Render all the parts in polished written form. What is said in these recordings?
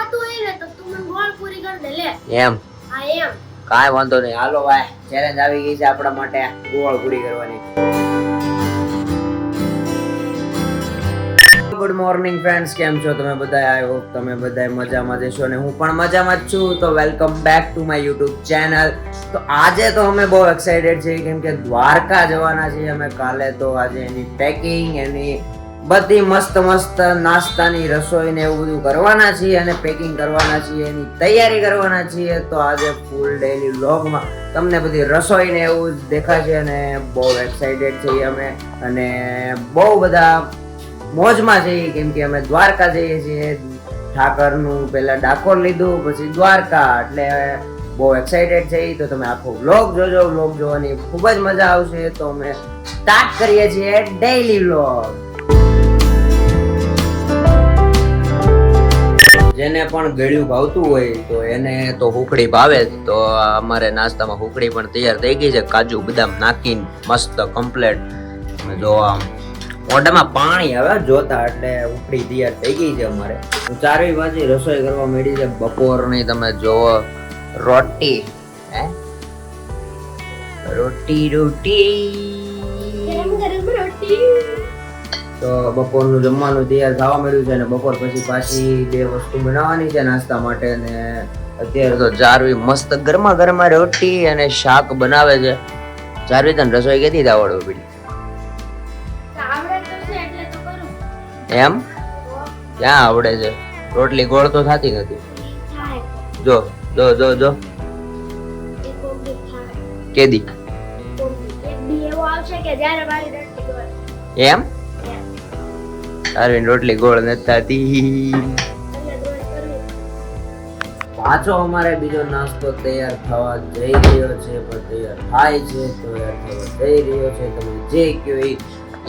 થાતું હોય ને તો તું મને ગોળ પૂરી કરી દે લે. એમ હા એમ. કાંઈ વાંધો નહીં, હાલો ભાઈ, ચેલેન્જ આવી ગઈ છે આપણા માટે ગોળ પૂરી કરવાની. ગુડ મોર્નિંગ ફ્રેન્ડ્સ, કેમ છો તમે બધા? આઈ હોપ તમે બધા મજામાં જશો અને હું પણ મજામાં જ છું. તો welcome back to my YouTube channel. તો આજે તો અમે બહુ એક્સાઇટેડ છીએ કેમ કે દ્વારકા જવાના છીએ અમે કાલે. તો આજે એની પેકિંગ, એની બધી મસ્ત મસ્ત નાસ્તાની રસોઈ ને એવું બધું કરવાના છીએ અને પેકિંગ કરવાના છીએ, એની તૈયારી કરવાના છીએ. તો આજે ફૂલ ડેલી વ્લોગમાં તમને બધી રસોઈ ને એવું જ દેખાશે અને બહુ એક્સાઇટેડ છીએ અમે અને બહુ બધા મોજમાં જઈએ કેમ કે અમે દ્વારકા જઈએ છીએ. ઠાકરનું પહેલા ડાકોર લીધું, પછી દ્વારકા, એટલે બહુ એક્સાઇટેડ છે. તો તમે આખો વ્લોગ જોજો, વ્લોગ જોવાની ખૂબ જ મજા આવશે. તો અમે સ્ટાર્ટ કરીએ છીએ ડેઈલી વ્લોગ. જેને પણ ગળ્યું ભાવતું હોય તો એને તો હુકડી ભાવે. તો અમારે નાસ્તામાં હુકડી પણ તૈયાર થઈ ગઈ છે, કાજુ બદામ નાખીને મસ્ત કમ્પ્લેટ. જો આમ મોઢામાં પાણી આવે જોતા, એટલે હુકડી તૈયાર થઈ ગઈ છે અમારે. 4 વાગે રસોઈ કરવા માંડી છે બપોરની. તમે જોવો રોટી, હે રોટી ગરમ ગરમ રોટી. તો બપોરનું જમવાનું તૈયાર થવા મળ્યું છે અને બપોર પછી પાછી 2 વસ્તુ બનાવવાની છે નાસ્તા માટે. અને અત્યારે તો જારવી મસ્ત ગરમા ગરમા રોટી અને શાક બનાવે છે. જારવી તને રસોઈ કેથી આવડવું પડી? એમ ક્યાં આવડે છે? રોટલી ગોળ તો થતી નથી. જો જો જો જો કેદી એમ તારી રોટલી ગોળ નથી થતી. પાછો અમારે બીજો નાસ્તો તૈયાર થવા જઈ રહ્યો છે, પણ તૈયાર થાય છે, તૈયાર થવા જઈ રહ્યો છે. તમે જે કયો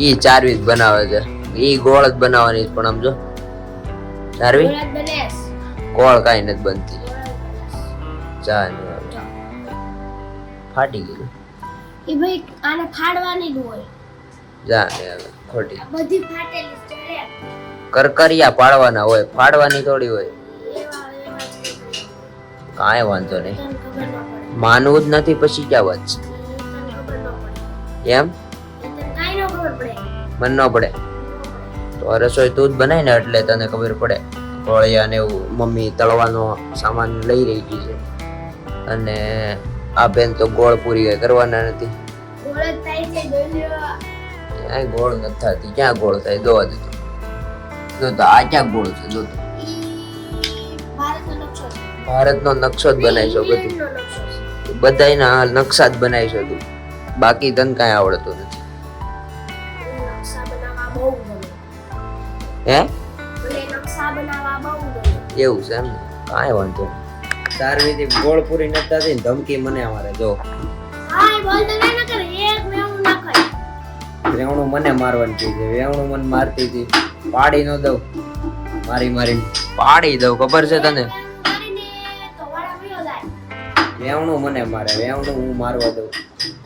ઈ ચારવી જ બનાવે છે. ઈ ગોળ જ બનાવવાની પણ આમ જો ચારવી ગોળ કાઈ નથી બનતી. ચા ફાટી ગયું. ઈ ભાઈ આને ફાડવાની જ હોય. જા ને હવે ખોટી બધી ફાટેલી છે. કરકરિયા પાડવાના હોય, ફાડવાની થોડી હોય. કાંઈ વાંધો નહીં, માનવું જ નથી પછી ક્યાં વાત છે? એમ મને ન પડે તો રસોઈ તું જ બનાય ને એટલે તને ખબર પડે. ગોળિયા ને એવું મમ્મી તળવાનો સામાન લઈ રહી ગઈ છે અને આ બેન તો ગોળ પૂરી કઈ કરવાના નથી. ક્યાંય ગોળ નથી થતી. ક્યાં ગોળ થાય? જોવા દીધું જો તો આ ક્યાં ગોળ છે? જો ભારતનો નકશો જ બનાવીશો બધું, બધાના નકશા જ બનાવીશો તું. બાકી તને કાંઈ આવડતું નથી. હે એવું છે એમ ને? કાંઈ વાંધો નહીં. સારવીથી ગોળ પૂરી નથી થતી ને ધમકી મને અમારે જો વેવણું મને મારવાની કહી છે. વેવણું મને મારતી હતી, પાડી ન દઉં, મારી મારી પાડી દઉં. ખબર છે તને? વેવણું મને મારે, વેવણું હું મારવા દઉં,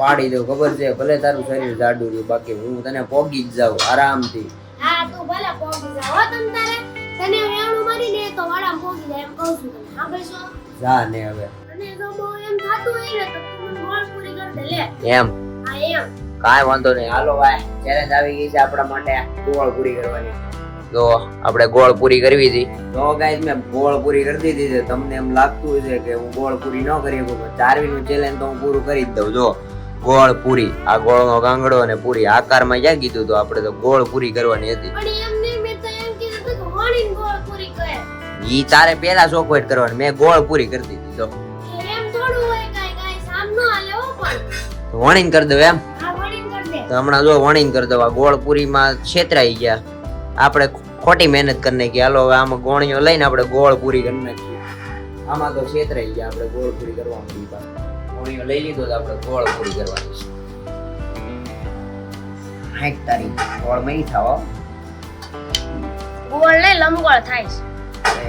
પાડી દઉં. ખબર છે? ભલે તારું શરીર જાડું રહ્યું, બાકી હું તને પોગી જ જાઉં આરામથી. હા તું ભલે પોગી જા. હો તમ તારે તને વેવણું મારી દે તો વાળા પોગી જાય એમ કહું છું તને. હા ભાઈ સો જા ને હવે. અને જો બહુ એમ થાતું હોય ને તો તું મને ગોળ પૂરી કરી દે લે. એમ હા એમ. કાંઈ વાંધો નહીં, હાલો ભાઈ, ચેલેન્જ આવી ગઈ છે આપણા માટે ગોળ પૂરી કરવાની. જો આપણે ગોળ પૂરી કરવી હતી. તો ગાઈસ મેં ગોળ પૂરી કરી દીધી છે. તમને એમ લાગતું હશે કે હું ગોળ પૂરી ન કરી શકું, પણ ચારવીનું ચેલેન્જ તો હું પૂરું કરી જ દઉં. જો ગોળ પૂરી, આ ગોળનો ગાંગડો અને પૂરી આકારમાં ક્યાં કીધું? તો આપણે તો ગોળ પૂરી કરવાની હતી. પણ એમ નહીં, મેં તો એમ કીધું કે વણીને ગોળ પૂરી કરે. ઈ તારે પેલા ચોકવેટ કરવાની, મેં ગોળ પૂરી કરી દીધી. જો એમ થોડું હોય કાઈ કાઈ સામ નો હાલે હો. પણ વણીને કરી દઉં એમ? હા વણીને કરી દે. તો હમણાં જો વણીને કરી દઉં. આ ગોળ પૂરીમાં છેતરાઈ ગયા આપણે, ખોટી મહેનત કરી નાખી. હાલો હવે આમાં ગોળીઓ લઈને આપણે ગોળ પૂરી કરી નાખીએ. આમાં તો છેતરાઈ ગયા આપણે ગોળ પૂરી કરવાની. ગોળીઓ લઈ લીધો તો આપણે ગોળ પૂરી કરવાની છે. હાઈક તારી ગોળ મહી થાવ ગોળ ને લંબગોળ થાય છે. અરે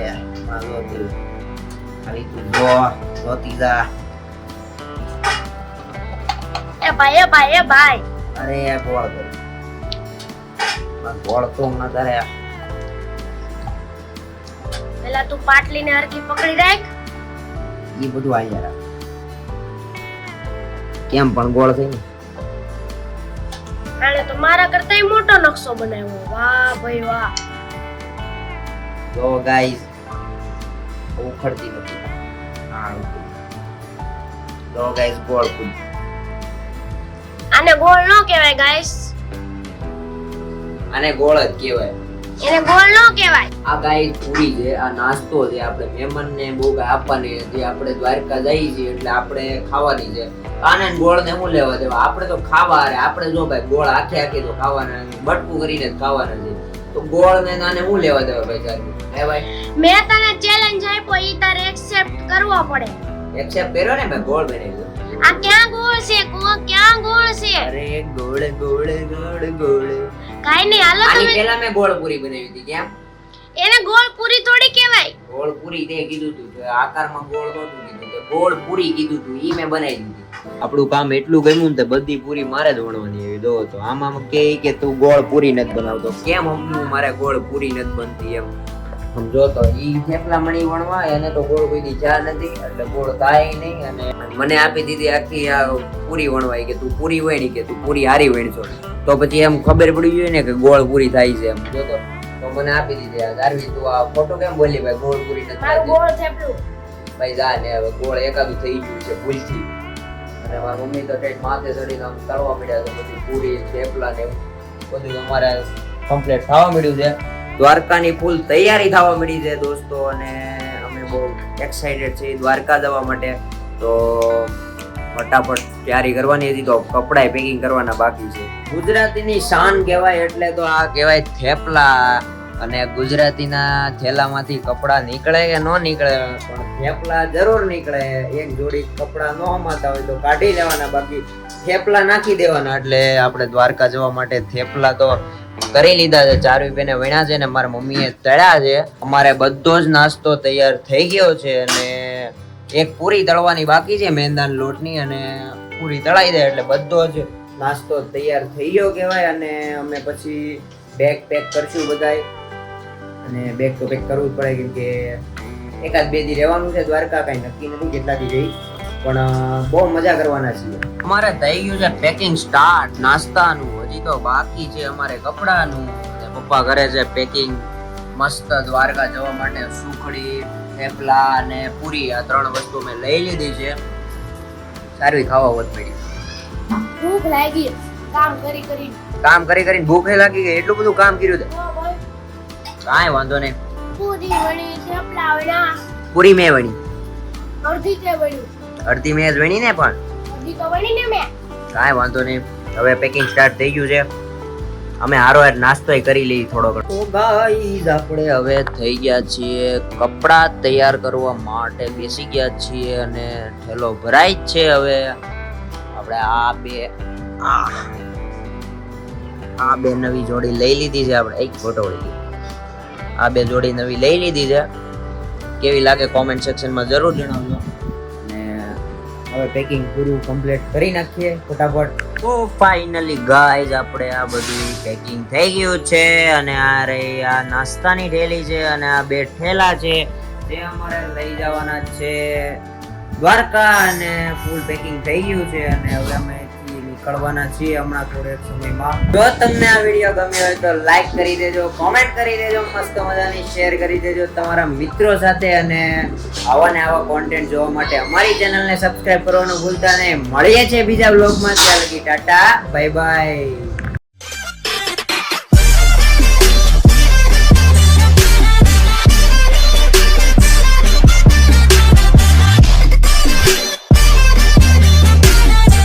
આ જોતી ખાલી તું જો જોતી જા. એ ભાઈ અરે ગોળ કર ગોળ તો ના તારે પેલા તું પાટલીને હરખી પકડી રાખ. ઈ બધું આયા રાખ. કેમ પણ ગોળ થઈ ને આણે તો મારા કરતાંય મોટો નકશો બનાવ્યો. વાહ ભાઈ વાહ. તો ગાઈસ ઉખડતી નથી. હા તો ગાઈસ ગોળ પૂરી. આને ગોળ ન કહેવાય ગાઈસ. આને ગોળ જ કહેવાય. એને ગોળ ન કહેવાય. આ ગાઈસ પૂરી છે. આ નાસ્તો છે. આપણે મહેમાનને બહુ કાંઈ આપવાની નથી. આપણે દ્વારકા જઈએ છીએ એટલે આપણે ખાવાની છે. આને ગોળ ને હું લેવા દેવા? આપણે તો ખાવા અરે આપણે જો ભાઈ ગોળ આખે આખી તો ખાવાના, બટકું કરીને જ ખાવાના છે. તો ગોળ ને આને હું લેવા દેવા ભાઈ સાહેબ? હે ભાઈ મેં તને ચેલેન્જ આપ્યો ઈ તારે એક્સેપ્ટ કરવો પડે. એક્સેપ્ટ કર્યો ને ભાઈ? ગોળ બનાવી દો. આ ક્યાં ગોળ છે? ક્યાં ગોળ છે? અરે ગોળ ગોળ ગોળ ગોળ. કાઈ નહીં હાલો આની તમે. પહેલા મેં ગોળ પૂરી બનાવી હતી. કેમ? એને ગોળ પૂરી થોડી કહેવાય. ગોળ પૂરી તે કીધું તું કે આકારમાં ગોળ નહોતું કીધું, કે ગોળ પૂરી કીધું તું. ઈ મેં બનાવી દીધી. આપણું કામ એટલું ગમ્યું ને તે બધી પૂરી મારે જ વણવાની એવી. દો તો આમાં કે તું ગોળ પૂરી નથી બનાવતો. કેમ સમજવું મારે ગોળ પૂરી નથી બનતી એમ? સમજો તો ઈ થેપલા મણી વણવા એને તો ગોળ કોઈ દી જા નથી એટલે ગોળ થાય નહીં. અને મને આપી દીધી આખી આ પૂરી વણવાય કે તું પૂરી વણી, કે તું પૂરી હારી વણશો તો પછી એમ ખબર પડી જોઈએ ને કે ગોળ પૂરી થાય છે એમ. જો તો મને આપી દીધી આ દારવી. તું આ ખોટું કેમ બોલી ભાઈ? ગોળ પૂરી નથી મારું થતી ગોળ થેપલું. ભાઈ જા ને હવે ગોળ એકાદું થઈ ગયું છે ભૂલથી. અને મારી મમ્મી તો કઈક માથે ચડીને આમ તળવા મળ્યા તો પછી પૂરી થેપલા ને બધું અમારે કમ્પ્લીટ થવા મળ્યું છે. દ્વારકાની ફૂલ તૈયારી થવા મળી છે દોસ્તો, અને અમે બહુ એક્સાઇટેડ છીએ દ્વારકા જવા માટે. તો ફટાફટ તૈયારી કરવાની હતી, તો કપડાય પેકિંગ કરવાના બાકી છે. ગુજરાતીની શાન કહેવાય એટલે તો આ કહેવાય થેપલા. અને ગુજરાતીના થેલામાંથી કપડા નીકળે કે ન નીકળે, પણ થેપલા જરૂર નીકળે. એક જોડી કપડા ન હમાતા હોય તો કાઢી લેવાના, બાકી થેપલા નાખી દેવાના. એટલે આપણે દ્વારકા જવા માટે થેપલા તો કરી લીધા છે. 4 રૂપિયાને વણ્યા છે ને મારા મમ્મીએ તળ્યા છે. અમારે બધો જ નાસ્તો તૈયાર થઈ ગયો છે અને એક પૂરી તળવાની બાકી છે મેંદાના લોટની, અને પૂરી તળાઈ જાય એટલે બધો જ નાસ્તો તૈયાર થઈ ગયો કહેવાય. અને અમે પછી બેગ પેક કરશું બધાય. અને બેગ તો પેક કરવું જ પડે કેમ કે એકાદ 2 દી રહેવાનું છે દ્વારકા. કઈ નક્કી નથી કેટલા દી જઈ, પણ બહુ મજા કરવાના છીએ. અમારે થઈ ગયું છે પેકિંગ સ્ટાર્ટ નાસ્તાનું. હજી તો બાકી છે અમારે કપડાનું. પપ્પા કરે છે પેકિંગ મસ્ત દ્વારકા જવા માટે. સુખડી, થેપલા અને પૂરી આ 3 વસ્તુ મેં લઈ લીધી છે. સારી ખાવા હોત પડી. ભૂખ લાગી કામ કરી કરીને ભૂખ લાગી ગઈ. એટલું બધું કામ કર્યું છે. કાંઈ વાંધો નહીં. પૂરી વણી, થેપલા વણા. પૂરી મેં વણી, અડધી તે વણી. અડધી મેં જ વણી ને, પણ અડધી તો વણી ને મેં. કાંઈ વાંધો નહીં. હવે પેકિંગ સ્ટાર્ટ થઈ ગયું છે. અમે હારો નાસ્તો કરી લઈએ થોડો ઘણો. તો ગાઈઝ આપણે હવે થઈ ગયા છીએ કપડાં તૈયાર કરવા માટે બેસી ગયા છીએ અને ઠેલો ભરાય જ છે. હવે આપણે આ બે નવી જોડી લઈ લીધી છે. આપણે એક ફોટો લઈ આ 2 જોડી નવી લઈ લીધી છે. કેવી લાગે કોમેન્ટ સેક્શનમાં જરૂર જણાવજો. અને હવે પેકિંગ પૂરું કમ્પ્લીટ કરી નાખીએ ફટાફટ. તો ફાઇનલી ગાઈઝ આપણે આ બધું પેકિંગ થઈ ગયું છે. અને આ રહી આ નાસ્તાની થેલી છે અને આ 2 ઠેલા છે તે અમારે લઈ જવાના છે દ્વારકા. અને ફૂલ પેકિંગ થઈ ગયું છે અને હવે અમે નીકળવાના છીએ હમણાં થોડેક સમયમાં. જો તમને આ વિડીયો ગમ્યો હોય તો લાઈક કરી દેજો, કોમેન્ટ કરી દેજો, મસ્ત મજાની શેર કરી દેજો તમારા મિત્રો સાથે. અને આવા ને આવા કોન્ટેન્ટ જોવા માટે અમારી ચેનલને સબસ્ક્રાઇબ કરવાનું ભૂલતા નહીં. મળીએ છીએ બીજા વ્લોગમાં. ત્યાં લગી ટાટા બાય બાય.